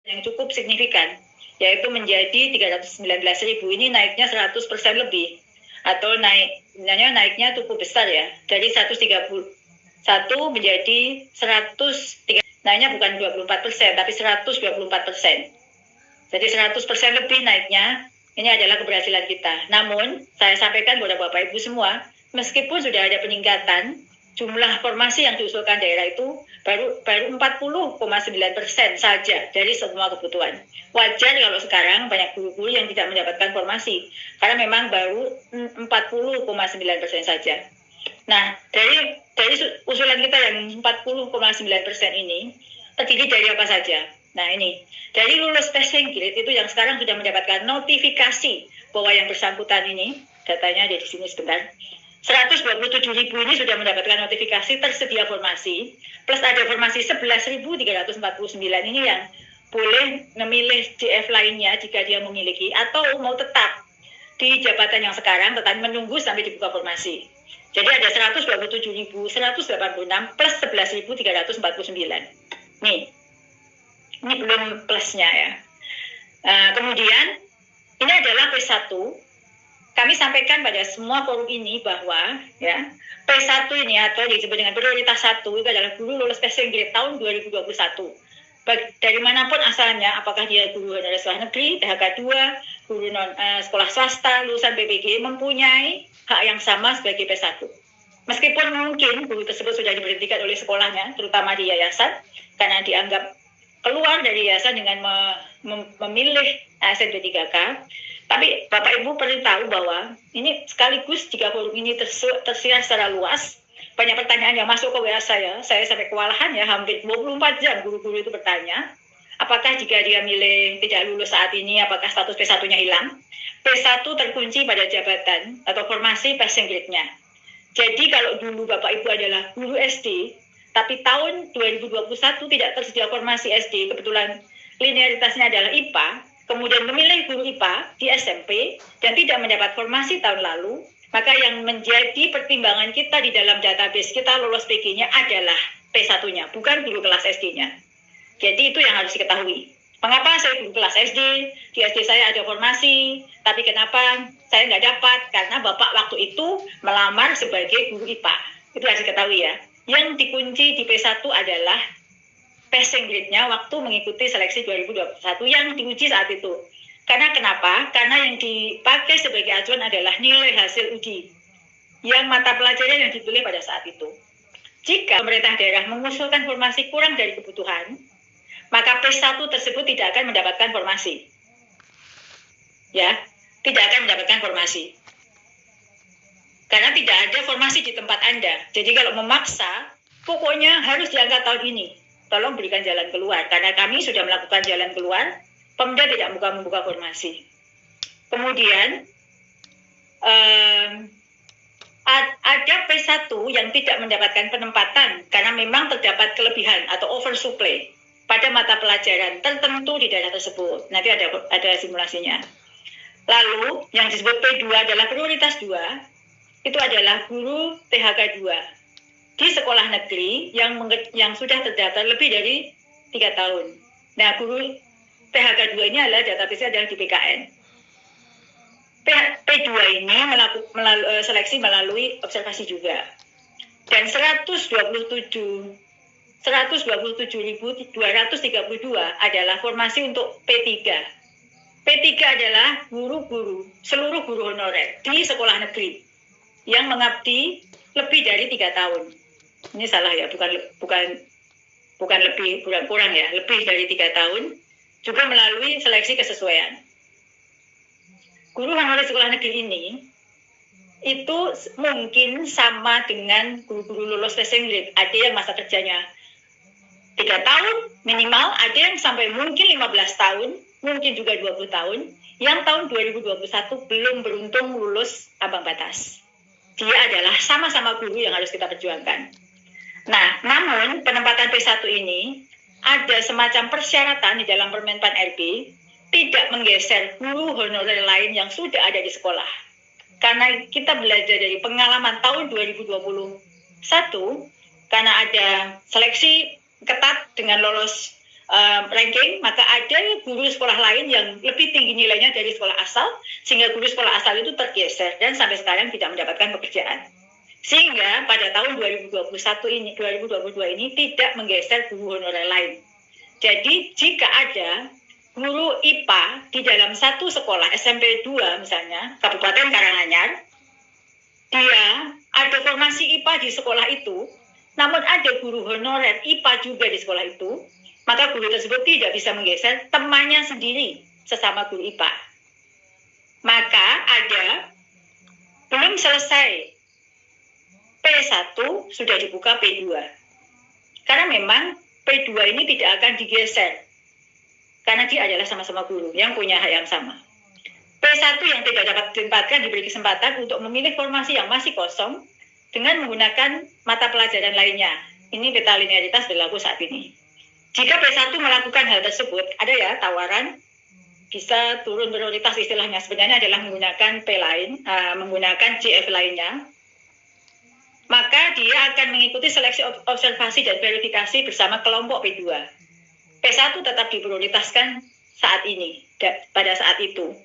yang cukup signifikan, yaitu menjadi 319.000. Ini naiknya 100% lebih, atau naiknya cukup besar ya, dari 131 menjadi 103. Naiknya bukan 24%, tapi 124%. Jadi 100% lebih naiknya. Ini adalah keberhasilan kita. Namun, saya sampaikan kepada Bapak Ibu semua, meskipun sudah ada peningkatan, jumlah formasi yang diusulkan daerah itu baru 40,9% saja dari semua kebutuhan. Wajar kalau sekarang banyak guru-guru yang tidak mendapatkan formasi, karena memang baru 40,9% saja. Nah, dari usulan kita yang 40,9% ini terdiri dari apa saja? Nah, ini dari lulus passing grade itu yang sekarang sudah mendapatkan notifikasi bahwa yang bersangkutan ini, datanya ada di sini sebentar, 127.000 ini sudah mendapatkan notifikasi tersedia formasi, plus ada formasi 11.349 ini yang boleh memilih JF lainnya jika dia memiliki, atau mau tetap di jabatan yang sekarang tetapi menunggu sampai dibuka formasi. Jadi ada 127.186 plus 11.349. Ini belum plusnya ya. Kemudian ini adalah P1. Kami sampaikan pada semua forum ini bahwa ya P1 ini atau disebut dengan prioritas 1 itu adalah guru lulus passing grade tahun 2021. Dari manapun asalnya, apakah dia guru honorer sekolah negeri, THK 2, guru sekolah swasta, lulusan BPG, mempunyai hak yang sama sebagai P1. Meskipun mungkin guru tersebut sudah diberhentikan oleh sekolahnya, terutama di yayasan, karena dianggap keluar dari yayasan dengan memilih ASN P3K, tapi Bapak Ibu perlu tahu bahwa ini sekaligus jika forum ini tersiar secara luas, banyak pertanyaan yang masuk ke WA saya sampai kewalahan ya, hampir 24 jam guru-guru itu bertanya, apakah jika dia milih tidak lulus saat ini, apakah status P1-nya hilang? P1 terkunci pada jabatan atau formasi passing grade-nya. Jadi kalau dulu Bapak Ibu adalah guru SD, tapi tahun 2021 tidak tersedia formasi SD, kebetulan linearitasnya adalah IPA, kemudian memilih guru IPA di SMP dan tidak mendapat formasi tahun lalu, maka yang menjadi pertimbangan kita di dalam database kita lolos PG-nya adalah P1-nya, bukan guru kelas SD-nya. Jadi itu yang harus diketahui. Mengapa saya guru kelas SD, di SD saya ada formasi, tapi kenapa saya nggak dapat? Karena Bapak waktu itu melamar sebagai guru IPA. Itu harus diketahui ya. Yang dikunci di P1 adalah passing grade-nya waktu mengikuti seleksi 2021 yang diuji saat itu. Karena kenapa? Karena yang dipakai sebagai acuan adalah nilai hasil uji yang mata pelajaran yang dipilih pada saat itu. Jika pemerintah daerah mengusulkan formasi kurang dari kebutuhan, maka P1 tersebut tidak akan mendapatkan formasi. Ya, tidak akan mendapatkan formasi. Karena tidak ada formasi di tempat Anda. Jadi kalau memaksa, pokoknya harus diangkat tahun ini. Tolong berikan jalan keluar. Karena kami sudah melakukan jalan keluar, Pemda tidak membuka formasi. Kemudian, ada P1 yang tidak mendapatkan penempatan karena memang terdapat kelebihan atau oversupply pada mata pelajaran tertentu di daerah tersebut. Nanti ada simulasinya. Lalu, yang disebut P2 adalah prioritas 2, itu adalah guru THK 2 di sekolah negeri yang sudah terdaftar lebih dari 3 tahun. Nah, guru THK 2 ini adalah database-nya adalah di PKN. P2 ini seleksi melalui observasi juga. Dan 127.232 adalah formasi untuk P3. P3 adalah seluruh guru honorer di sekolah negeri yang mengabdi lebih dari 3 tahun. Ini salah ya, bukan lebih, bukan kurang ya, lebih dari 3 tahun, juga melalui seleksi kesesuaian. Guru honorer sekolah negeri ini itu mungkin sama dengan guru-guru lulus passing grade. Ada yang masa kerjanya 3 tahun minimal, ada yang sampai mungkin 15 tahun, mungkin juga 20 tahun, yang tahun 2021 belum beruntung lulus ambang batas. Dia adalah sama-sama guru yang harus kita perjuangkan. Nah, namun penempatan P1 ini ada semacam persyaratan di dalam Permenpan RB tidak menggeser guru honorer lain yang sudah ada di sekolah. Karena kita belajar dari pengalaman tahun 2021, karena ada seleksi ketat dengan lolos ranking, maka ada guru sekolah lain yang lebih tinggi nilainya dari sekolah asal, sehingga guru sekolah asal itu tergeser dan sampai sekarang tidak mendapatkan pekerjaan. Sehingga pada tahun 2022 ini tidak menggeser guru honorer lain. Jadi jika ada guru IPA di dalam satu sekolah SMP 2 misalnya, Kabupaten Karanganyar, dia ada formasi IPA di sekolah itu, namun ada guru honorer IPA juga di sekolah itu, maka guru tersebut tidak bisa menggeser temannya sendiri sesama guru IPA. Maka ada belum selesai P1 sudah dibuka P2. Karena memang P2 ini tidak akan digeser. Karena dia adalah sama-sama guru yang punya hak yang sama. P1 yang tidak dapat ditempatkan diberi kesempatan untuk memilih formasi yang masih kosong dengan menggunakan mata pelajaran lainnya. Ini peta linearitas berlaku saat ini. Jika P1 melakukan hal tersebut, ada ya tawaran bisa turun prioritas istilahnya, sebenarnya adalah menggunakan P lain, menggunakan JF lainnya, maka dia akan mengikuti seleksi observasi dan verifikasi bersama kelompok P2. P1 tetap diprioritaskan saat ini, pada saat itu.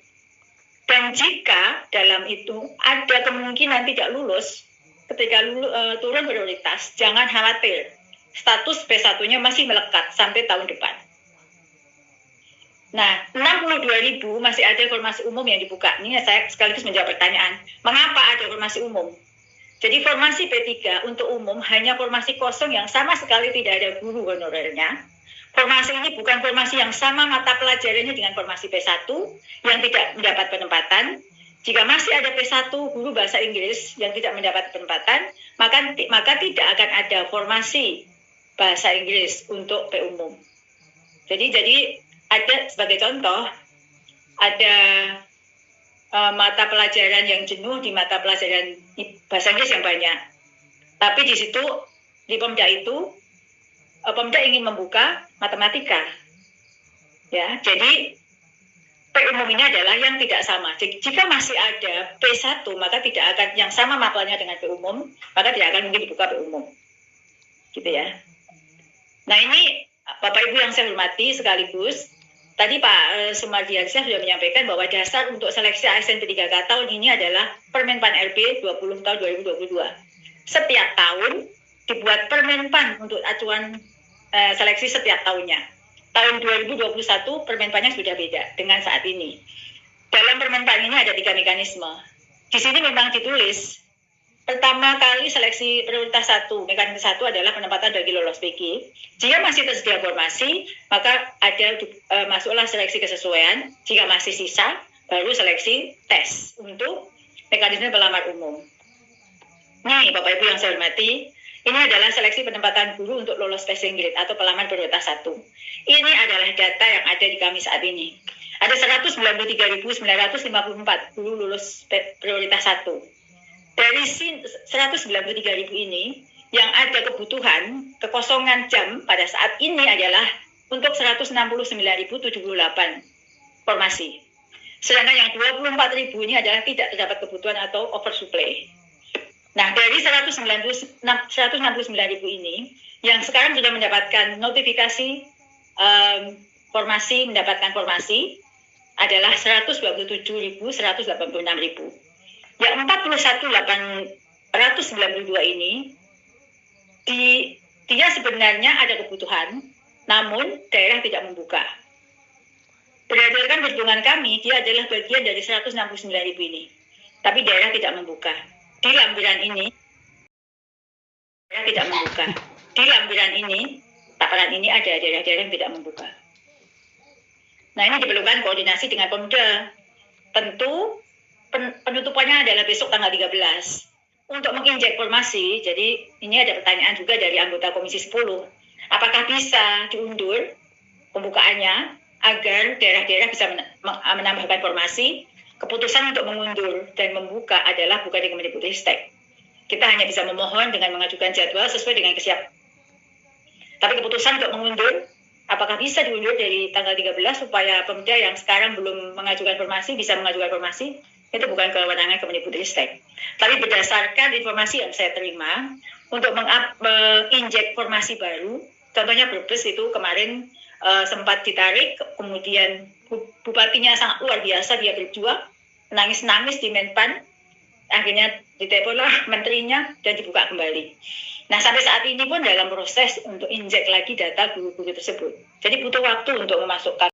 Dan jika dalam itu ada kemungkinan tidak lulus, ketika turun prioritas, jangan khawatir. Status P1-nya masih melekat sampai tahun depan. Nah, 62.000 masih ada formasi umum yang dibuka. Ini saya sekaligus menjawab pertanyaan, mengapa ada formasi umum? Jadi formasi P3 untuk umum hanya formasi kosong yang sama sekali tidak ada guru honorernya. Formasi ini bukan formasi yang sama mata pelajarannya dengan formasi P1 yang tidak mendapat penempatan. Jika masih ada P1 guru bahasa Inggris yang tidak mendapat penempatan, maka tidak akan ada formasi bahasa Inggris untuk P umum. Jadi ada sebagai contoh, ada mata pelajaran yang jenuh di mata pelajaran bahasa Inggris yang banyak. Tapi di situ, di Pemda itu, Pemda ingin membuka matematika. Ya, jadi P umum ini adalah yang tidak sama. Jika masih ada P1, maka tidak akan yang sama mapelnya dengan P umum, maka tidak akan mungkin dibuka P umum. Gitu ya. Nah ini Bapak Ibu yang saya hormati sekaligus, tadi Pak Sumardiansyah sudah menyampaikan bahwa dasar untuk seleksi ASN P3K tahun ini adalah Permenpan RB 20 tahun 2022. Setiap tahun dibuat Permenpan untuk acuan seleksi setiap tahunnya. Tahun 2021 Permenpannya sudah beda dengan saat ini. Dalam Permenpan ini ada 3 mekanisme. Di sini memang ditulis pertama kali seleksi prioritas 1, mekanisme 1 adalah penempatan bagi lolos PG. Jika masih tersedia formasi, maka ada masuklah seleksi kesesuaian. Jika masih sisa, baru seleksi tes untuk mekanisme pelamar umum. Nih, Bapak Ibu yang saya hormati, ini adalah seleksi penempatan guru untuk lolos passing grade atau pelamar prioritas 1. Ini adalah data yang ada di kami saat ini. Ada 193.954 guru lulus prioritas 1. Dari 193.000 ini, yang ada kebutuhan, kekosongan jam pada saat ini adalah untuk 169.078 formasi. Sedangkan yang 24.000 ini adalah tidak terdapat kebutuhan atau oversupply. Nah, dari 169.000 ini, yang sekarang sudah mendapatkan notifikasi formasi, mendapatkan formasi, adalah 127.186.000. Yang 41.892 ini, dia sebenarnya ada kebutuhan, namun daerah tidak membuka. Berdasarkan perhitungan kami, dia adalah bagian dari 169.000 ini. Tapi daerah tidak membuka. Di lampiran ini, daerah tidak membuka. Di lampiran ini, taparan ini ada daerah-daerah yang tidak membuka. Nah, ini diperlukan koordinasi dengan Pemda. Tentu penutupannya adalah besok tanggal 13. Untuk menginjek formasi, jadi ini ada pertanyaan juga dari anggota Komisi 10. Apakah bisa diundur pembukaannya agar daerah-daerah bisa menambahkan formasi? Keputusan untuk mengundur dan membuka adalah bukan di Kemendikbudristek. Kita hanya bisa memohon dengan mengajukan jadwal sesuai dengan kesiapan. Tapi keputusan untuk mengundur, apakah bisa diundur dari tanggal 13 supaya Pemda yang sekarang belum mengajukan formasi bisa mengajukan formasi? Itu bukan kewenangan Kemendikbudristek. Tapi berdasarkan informasi yang saya terima, untuk menginjek formasi baru, contohnya Brebes itu kemarin sempat ditarik, kemudian bupatinya sangat luar biasa, dia berjuang, nangis-nangis di Menpan, akhirnya diteleponlah menterinya dan dibuka kembali. Nah, sampai saat ini pun dalam proses untuk injek lagi data guru-guru tersebut. Jadi butuh waktu untuk memasukkan